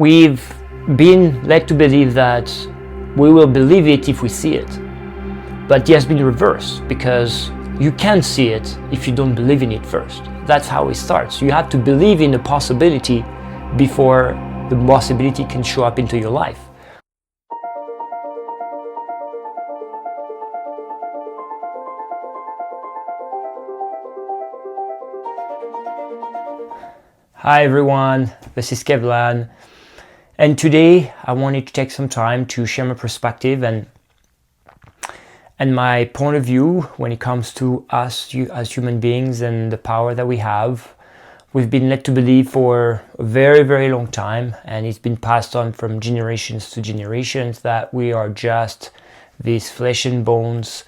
We've been led to believe that we will believe it if we see it. But it has been reversed, because you can't see it if you don't believe in it first. That's how it starts. You have to believe in the possibility before the possibility can show up into your life. Hi everyone, this is Kevlan, and today I wanted to take some time to share my perspective and my point of view when it comes to us as human beings and the power that we have. We've been led to believe for a very, very long time, and it's been passed on from generations to generations, that we are just these flesh and bones,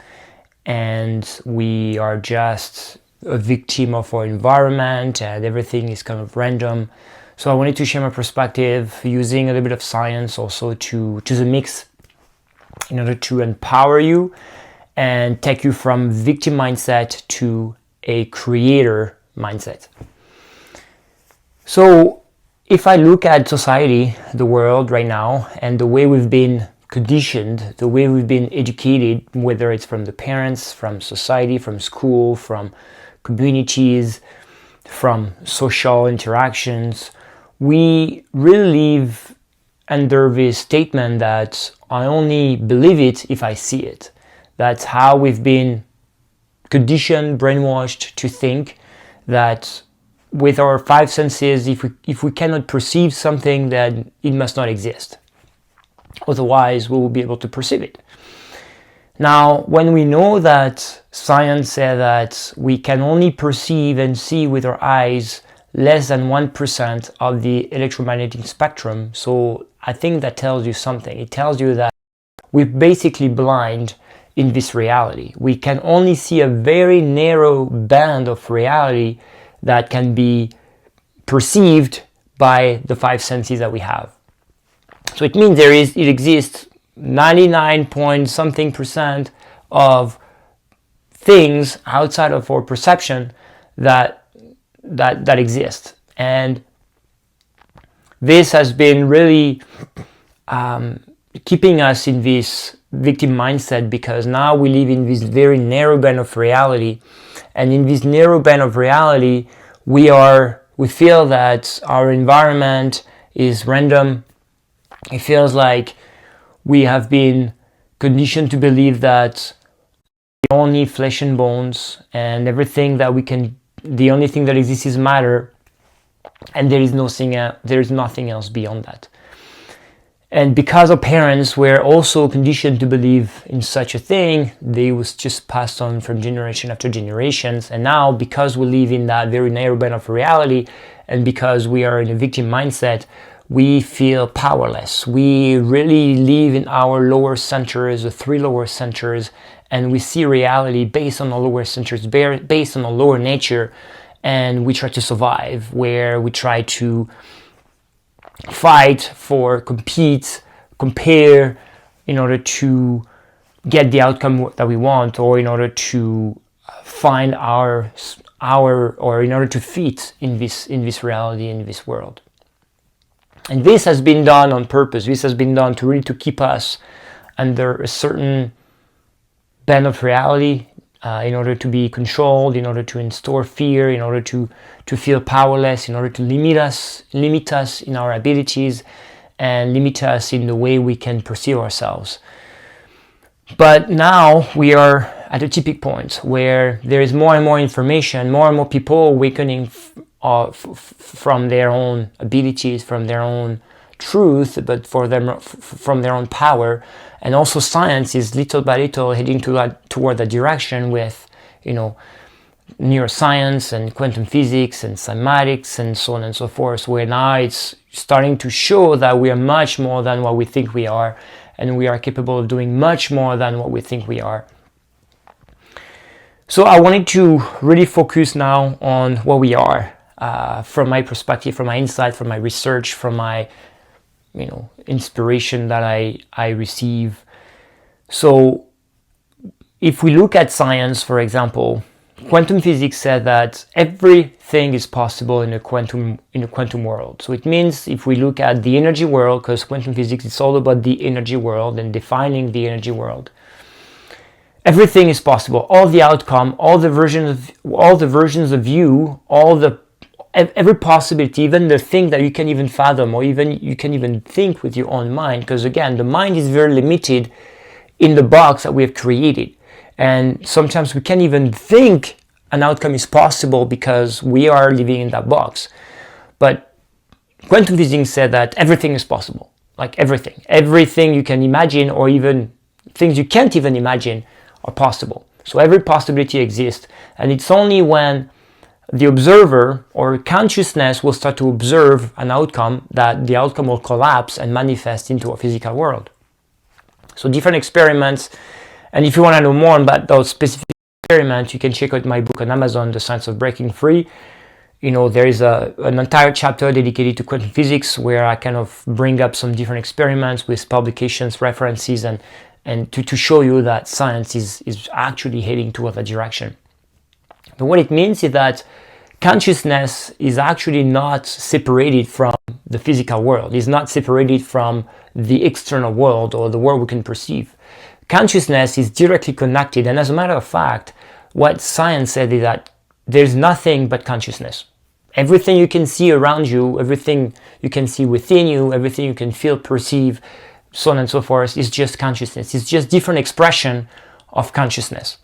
and we are just a victim of our environment, and everything is kind of random. So I wanted to share my perspective using a little bit of science also to the mix, in order to empower you and take you from victim mindset to a creator mindset. So if I look at society, the world right now, and the way we've been conditioned, the way we've been educated, whether it's from the parents, from society, from school, from communities, from social interactions, we really live under this statement that I only believe it if I see it. That's how we've been conditioned, brainwashed to think that with our five senses, if we cannot perceive something, then it must not exist. Otherwise, we will be able to perceive it. Now, when we know that science says that we can only perceive and see with our eyes less than 1% of the electromagnetic spectrum, so I think that tells you something. It tells you that we're basically blind in this reality. We can only see a very narrow band of reality that can be perceived by the five senses that we have. So it means it exists 99 point something percent of things outside of our perception that exist. And this has been really keeping us in this victim mindset, because now we live in this very narrow band of reality, and in this narrow band of reality we feel that our environment is random. It feels like we have been conditioned to believe that we're only flesh and bones, and everything that the only thing that exists is matter, and there is nothing else beyond that. And because our parents were also conditioned to believe in such a thing, they was just passed on from generation after generations. And now, because we live in that very narrow band of reality, and because we are in a victim mindset, we feel powerless. We really live in our lower centers, the three lower centers, and we see reality based on the lower centers, based on the lower nature, and we try to survive, where we try to fight, compete, compare, in order to get the outcome that we want, or in order to find or in order to fit in this reality, in this world. And this has been done on purpose. This has been done to keep us under a certain band of reality, in order to be controlled, in order to instill fear, in order to feel powerless, in order to limit us in our abilities, and limit us in the way we can perceive ourselves. But now we are at a tipping point where there is more and more information, more and more people awakening from their own abilities, from their own truth, but from their own power. And also science is little by little heading toward that direction with, neuroscience and quantum physics and cymatics and so on and so forth, where now it's starting to show that we are much more than what we think we are, and we are capable of doing much more than what we think we are. So I wanted to really focus now on what we are, from my perspective, from my insight, from my research, from my inspiration that I receive. So if we look at science, for example, quantum physics said that everything is possible in a quantum world. So it means if we look at the energy world, because quantum physics is all about the energy world and defining the energy world, everything is possible. All the outcome, all the versions of you, every possibility, even the thing that you can even fathom, or even you can even think with your own mind, because again, the mind is very limited in the box that we have created. And sometimes we can't even think an outcome is possible because we are living in that box. But quantum physics said that everything is possible, like everything you can imagine, or even things you can't even imagine are possible. So every possibility exists, and it's only when the observer or consciousness will start to observe an outcome that the outcome will collapse and manifest into a physical world. So different experiments, and if you want to know more about those specific experiments, you can check out my book on Amazon, The Science of Breaking Free. There is an entire chapter dedicated to quantum physics where I kind of bring up some different experiments with publications, references, and to show you that science is actually heading toward that direction. But what it means is that consciousness is actually not separated from the physical world. It's not separated from the external world or the world we can perceive. Consciousness is directly connected, and as a matter of fact, what science said is that there's nothing but consciousness. Everything you can see around you, everything you can see within you, everything you can feel, perceive, so on and so forth, is just consciousness. It's just different expression of consciousness.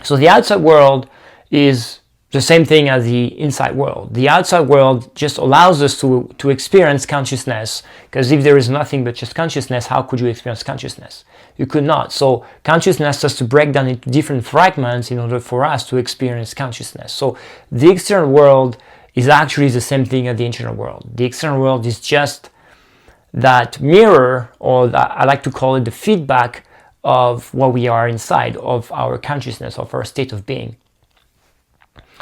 So the outside world is the same thing as the inside world. The outside world just allows us to experience consciousness, because if there is nothing but just consciousness, how could you experience consciousness? You could not. So consciousness has to break down into different fragments in order for us to experience consciousness. So the external world is actually the same thing as the internal world. The external world is just that mirror, or that, I like to call it the feedback of what we are inside, of our consciousness, of our state of being.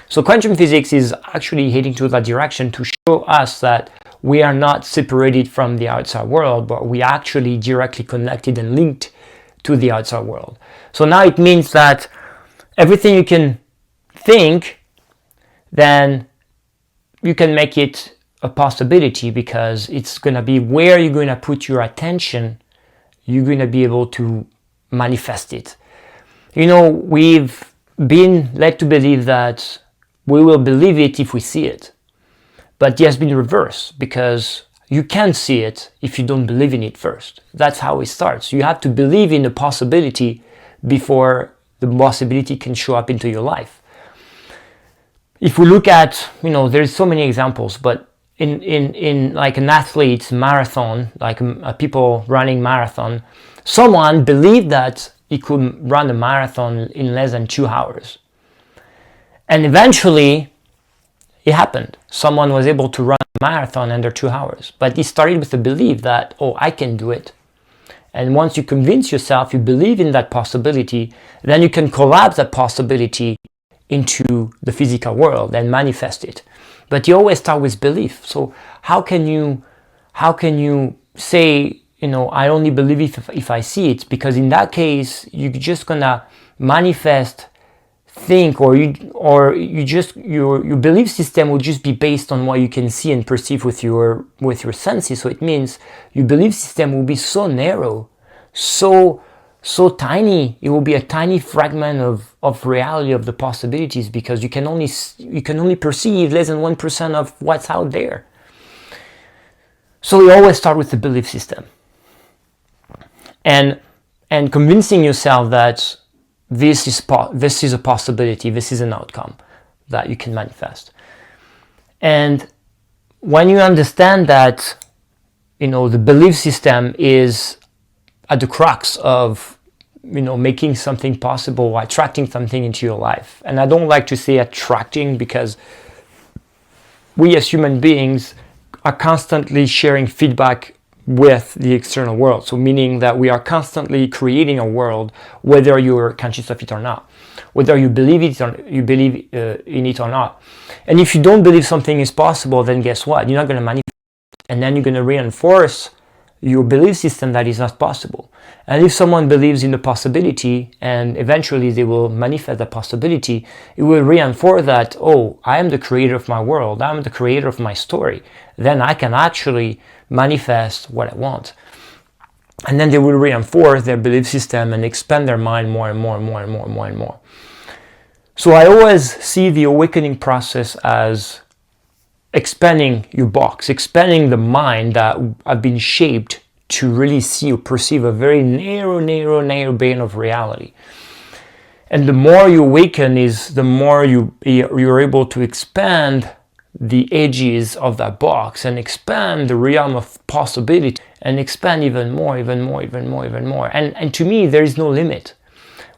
So quantum physics is actually heading to that direction to show us that we are not separated from the outside world, but we are actually directly connected and linked to the outside world. So now it means that everything you can think, then you can make it a possibility, because it's going to be where you're going to put your attention, you're going to be able to manifest it. We've been led to believe that we will believe it if we see it. But it has been reversed, because you can't see it if you don't believe in it first. That's how it starts. You have to believe in the possibility before the possibility can show up into your life. If we look at, there's so many examples, but in like an athlete's marathon, like people running marathon, someone believed that he could run a marathon in less than 2 hours. And eventually, it happened. Someone was able to run a marathon under 2 hours. But it started with the belief that, I can do it. And once you convince yourself, you believe in that possibility, then you can collapse that possibility into the physical world and manifest it. But you always start with belief. So how can you say, I only believe if I see it? Because in that case, you're just gonna manifest, think, or your belief system will just be based on what you can see and perceive with your senses. So it means your belief system will be so narrow, so tiny. It will be a tiny fragment of reality, of the possibilities, because you can only perceive less than 1% of what's out there. So you always start with the belief system, and convincing yourself that this is a possibility, this is an outcome that you can manifest. And when you understand that, the belief system is at the crux of, making something possible, or attracting something into your life. And I don't like to say attracting, because we as human beings are constantly sharing feedback with the external world. So meaning that we are constantly creating a world, whether you're conscious of it or not, whether you believe it or you believe in it or not. And if you don't believe something is possible, then guess what? You're not going to manifest, and then you're going to reinforce your belief system that is not possible. And if someone believes in the possibility and eventually they will manifest the possibility, it will reinforce that, oh, I am the creator of my world, I'm the creator of my story. Then I can actually manifest what I want. And then they will reinforce their belief system and expand their mind more and more and more and more and more and more. So I always see the awakening process as expanding your box, expanding the mind that have been shaped to really see or perceive a very narrow band of reality. And the more you awaken is the more you're able to expand the edges of that box and expand the realm of possibility and expand even more. And to me, there is no limit.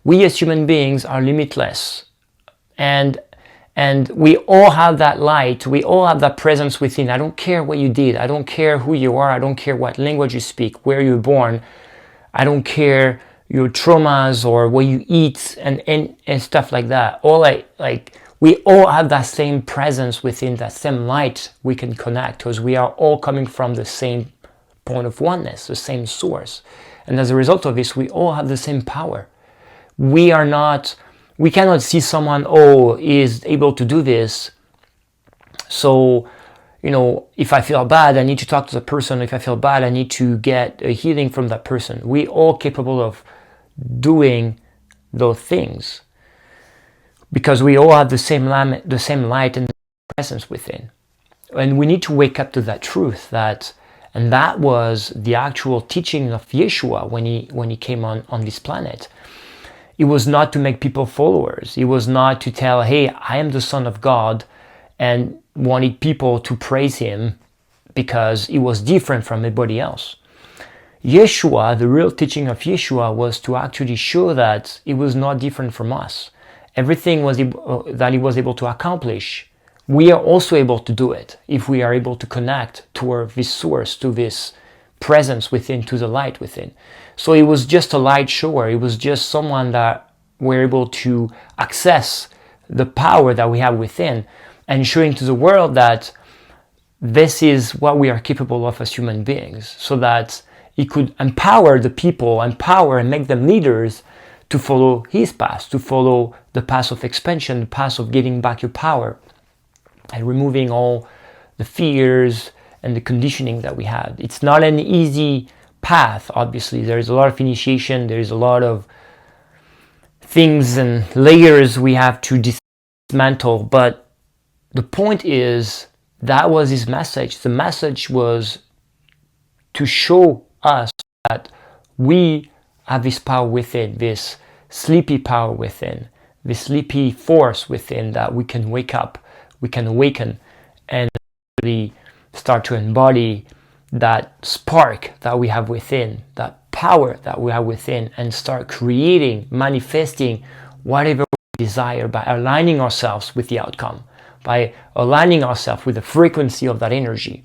We as human beings are limitless. And we all have that light, we all have that presence within. I don't care what you did, I don't care who you are, I don't care what language you speak, where you're born, I don't care your traumas or what you eat and stuff like that. We all have that same presence within, that same light we can connect, because we are all coming from the same point of oneness, the same source. And as a result of this, we all have the same power. We cannot see someone, oh, is able to do this. So, if I feel bad, I need to talk to the person. If I feel bad, I need to get a healing from that person. We all capable of doing those things because we all have the same light and the presence within. And we need to wake up to that truth, and that was the actual teaching of Yeshua when he came on this planet. It was not to make people followers. It was not to tell, hey, I am the Son of God, and wanted people to praise him because it was different from everybody else. Yeshua, the real teaching of Yeshua, was to actually show that it was not different from us. Everything that he was able to accomplish, we are also able to do it if we are able to connect to this source, to this presence within, to the light within. So it was just a light shower. It was just someone that we're able to access the power that we have within and showing to the world that this is what we are capable of as human beings, so that he could empower the people, and make them leaders to follow his path, to follow the path of expansion, the path of getting back your power and removing all the fears and the conditioning that we had. It's not an easy path, obviously. There is a lot of initiation, there is a lot of things and layers we have to dismantle, but the point is, that was his message. The message was to show us that we have this power within, this sleepy power within, this sleepy force within, that we can wake up, we can awaken, and really start to embody that spark that we have within, that power that we have within, and start creating, manifesting whatever we desire by aligning ourselves with the outcome, by aligning ourselves with the frequency of that energy.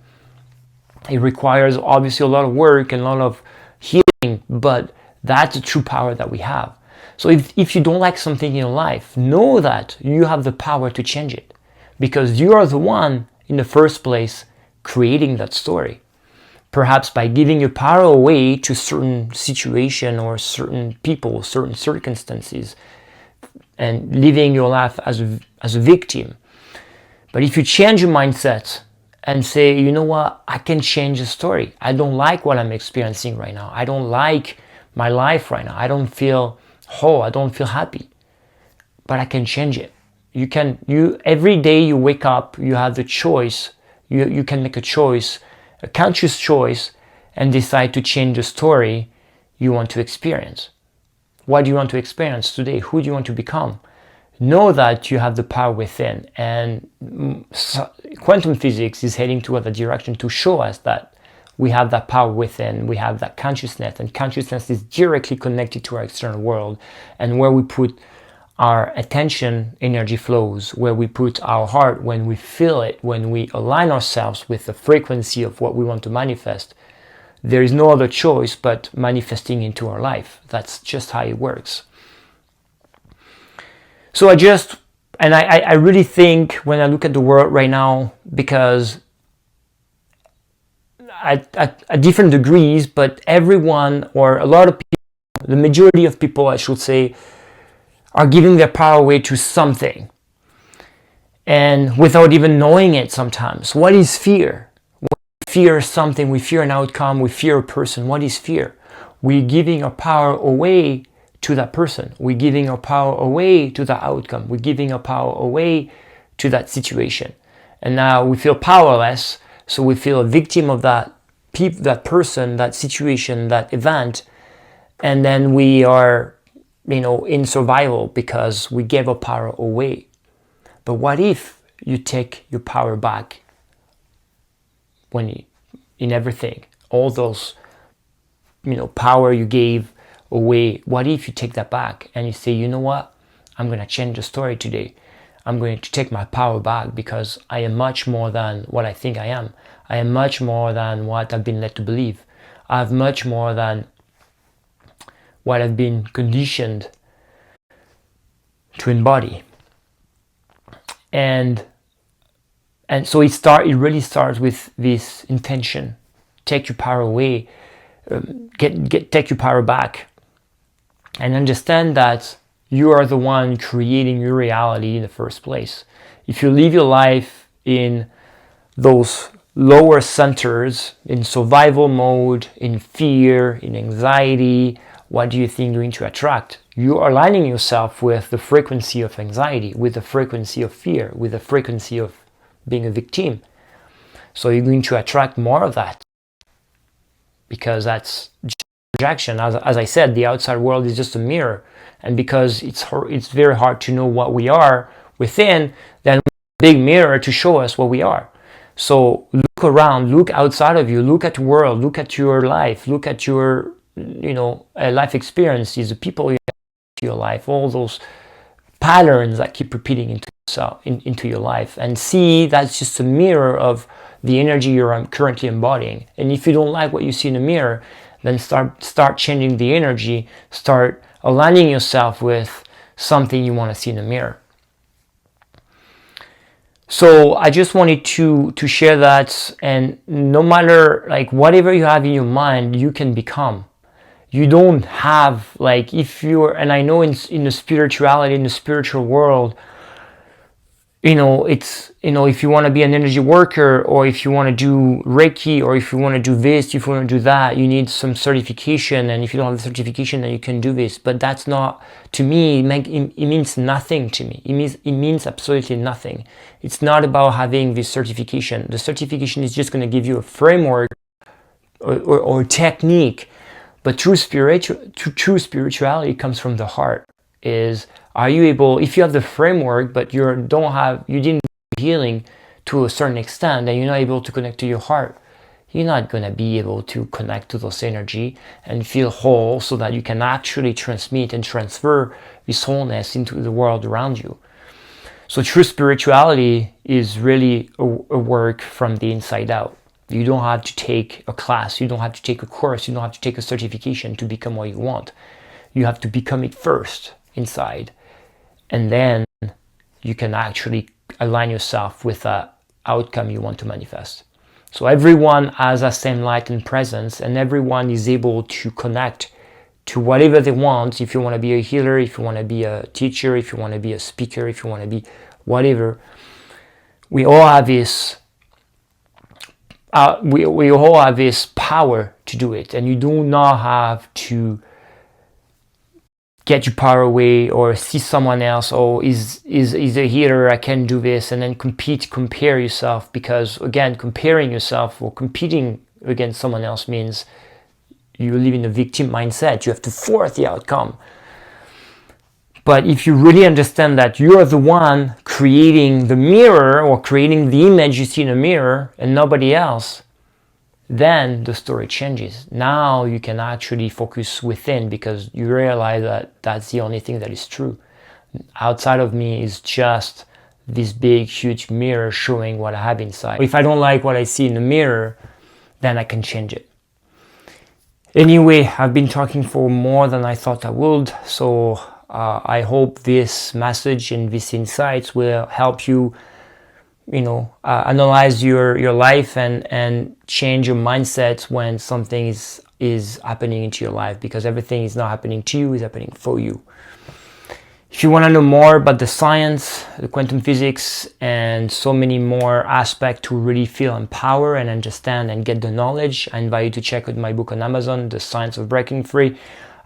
It requires obviously a lot of work and a lot of healing, but that's the true power that we have. So if you don't like something in your life, know that you have the power to change it, because you are the one in the first place creating that story. Perhaps by giving your power away to certain situation or certain people, certain circumstances, and living your life as a victim. But if you change your mindset and say, you know what, I can change the story. I don't like what I'm experiencing right now. I don't like my life right now. I don't feel whole. I don't feel happy. But I can change it. Every day you wake up, you have the choice. You can make a choice, a conscious choice, and decide to change the story you want to experience. What do you want to experience today? Who do you want to become? Know that you have the power within, and quantum physics is heading toward that direction to show us that we have that power within, we have that consciousness, and consciousness is directly connected to our external world, and where we put our attention, energy flows. Where we put our heart, when we feel it, when we align ourselves with the frequency of what we want to manifest, there is no other choice but manifesting into our life. That's just how it works. So I really think when I look at the world right now, because at different degrees, but everyone, or a lot of people, the majority of people, I should say, are giving their power away to something, and without even knowing it sometimes. What is fear? We fear something, we fear an outcome, we fear a person. What is fear? We're giving our power away to that person. We're giving our power away to the outcome. We're giving our power away to that situation. And now we feel powerless, so we feel a victim of that person, that situation, that event, and then we are, in survival because we gave our power away. But what if you take your power back in everything, all those, power you gave away? What if you take that back and you say, you know what, I'm going to change the story today. I'm going to take my power back because I am much more than what I think I am. I am much more than what I've been led to believe. I have much more than what I've been conditioned to embody. And so it really starts with this intention. Take your power away. Take your power back. And understand that you are the one creating your reality in the first place. If you live your life in those lower centers, in survival mode, in fear, in anxiety, what do you think you're going to attract? You are aligning yourself with the frequency of anxiety, with the frequency of fear, with the frequency of being a victim. So you're going to attract more of that, because that's projection. As I said, the outside world is just a mirror. And because it's very hard to know what we are within, then we have a big mirror to show us what we are. So look around, look outside of you, look at the world, look at your life, look at your life experiences, the people you have in your life, all those patterns that keep repeating into your life, and see that's just a mirror of the energy you're currently embodying. And if you don't like what you see in the mirror, then start changing the energy, start aligning yourself with something you want to see in the mirror. So I just wanted to share that, and no matter whatever you have in your mind, you can become. You don't have and I know in the spirituality, in the spiritual world, it's, if you want to be an energy worker, or if you want to do Reiki, or if you want to do this, if you want to do that, you need some certification. And if you don't have the certification, then you can do this. But that's not, to me, it means nothing to me. It means absolutely nothing. It's not about having this certification. The certification is just going to give you a framework or technique. But true spirituality comes from the heart. Are you able, if you have the framework, but you didn't do healing to a certain extent, and you're not able to connect to your heart, you're not going to be able to connect to those energy and feel whole, so that you can actually transmit and transfer this wholeness into the world around you. So true spirituality is really a work from the inside out. You don't have to take a class, you don't have to take a course, you don't have to take a certification to become what you want. You have to become it first inside, and then you can actually align yourself with the outcome you want to manifest. So everyone has the same light and presence, and everyone is able to connect to whatever they want. If you want to be a healer, if you want to be a teacher, if you want to be a speaker, if you want to be whatever, we all have this we all have this power to do it, and you do not have to get your power away or see someone else, is a healer, I can do this, and then compare yourself, because again, comparing yourself or competing against someone else means you live in a victim mindset. You have to force the outcome. But if you really understand that you're the one creating the mirror, or creating the image you see in a mirror, and nobody else, then the story changes. Now you can actually focus within, because you realize that that's the only thing that is true. Outside of me is just this big, huge mirror showing what I have inside. If I don't like what I see in the mirror, then I can change it. Anyway, I've been talking for more than I thought I would, so I hope this message and these insights will help you analyze your life and change your mindset when something is happening into your life, because everything is not happening to you, it's happening for you. If you want to know more about the science, the quantum physics, and so many more aspects to really feel empowered and understand and get the knowledge, I invite you to check out my book on Amazon, The Science of Breaking Free.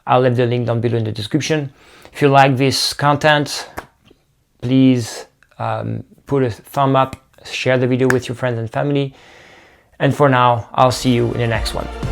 I'll leave the link down below in the description. If you like this content, please put a thumb up, share the video with your friends and family. And for now, I'll see you in the next one.